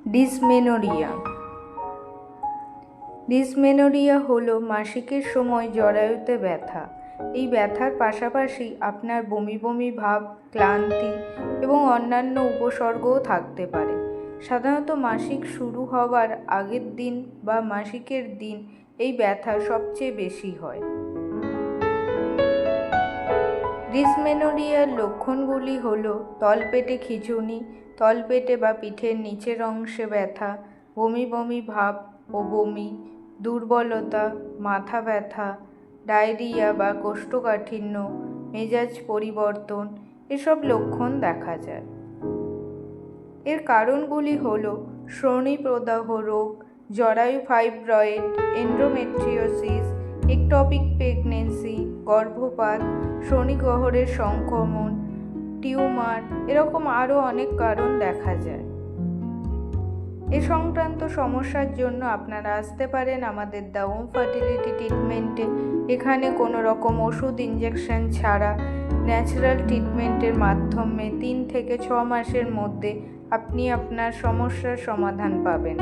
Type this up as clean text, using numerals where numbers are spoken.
Dysmenorrhoea. Dysmenorrhoea হলো মাসিকের সময় জরায়ুতে ব্যথা। এই ব্যথার পাশাপাশি আপনার বমি বমি ভাব, ক্লান্তি এবং অন্যান্য উপসর্গও থাকতে পারে। সাধারণত মাসিক শুরু হওয়ার আগের দিন বা মাসিকের দিন এই ব্যথা সবচেয়ে বেশি হয়। ডিসমেনোরিয়ার লক্ষণগুলি হলো তলপেটে খিঁচুনি, তলপেটে বা পিঠের নিচের অংশে ব্যথা, বমি বমি ভাব ও বমি, দুর্বলতা, মাথা ব্যথা, ডায়রিয়া বা কোষ্ঠকাঠিন্য, মেজাজ পরিবর্তন, এসব লক্ষণ দেখা যায়। এর কারণগুলি হলো শ্রোণীপ্রদাহ রোগ, জরায়ু ফাইব্রয়েড, এন্ডোমেট্রিওসিস, একটপিক প্রেগনেন্সি, গর্ভপাত, শ্রোণীগহ্বরের সংক্রমণ, টিউমার, এরকম আরও অনেক কারণ দেখা যায়। এ সংক্রান্ত সমস্যার জন্য আপনারা আসতে পারেন আমাদের দ্য হোম ফার্টিলিটি ট্রিটমেন্টে। এখানে কোনো রকম ওষুধ ইঞ্জেকশন ছাড়া ন্যাচারাল ট্রিটমেন্টের মাধ্যমে 3 থেকে 6 মাসের মধ্যে আপনি আপনার সমস্যার সমাধান পাবেন।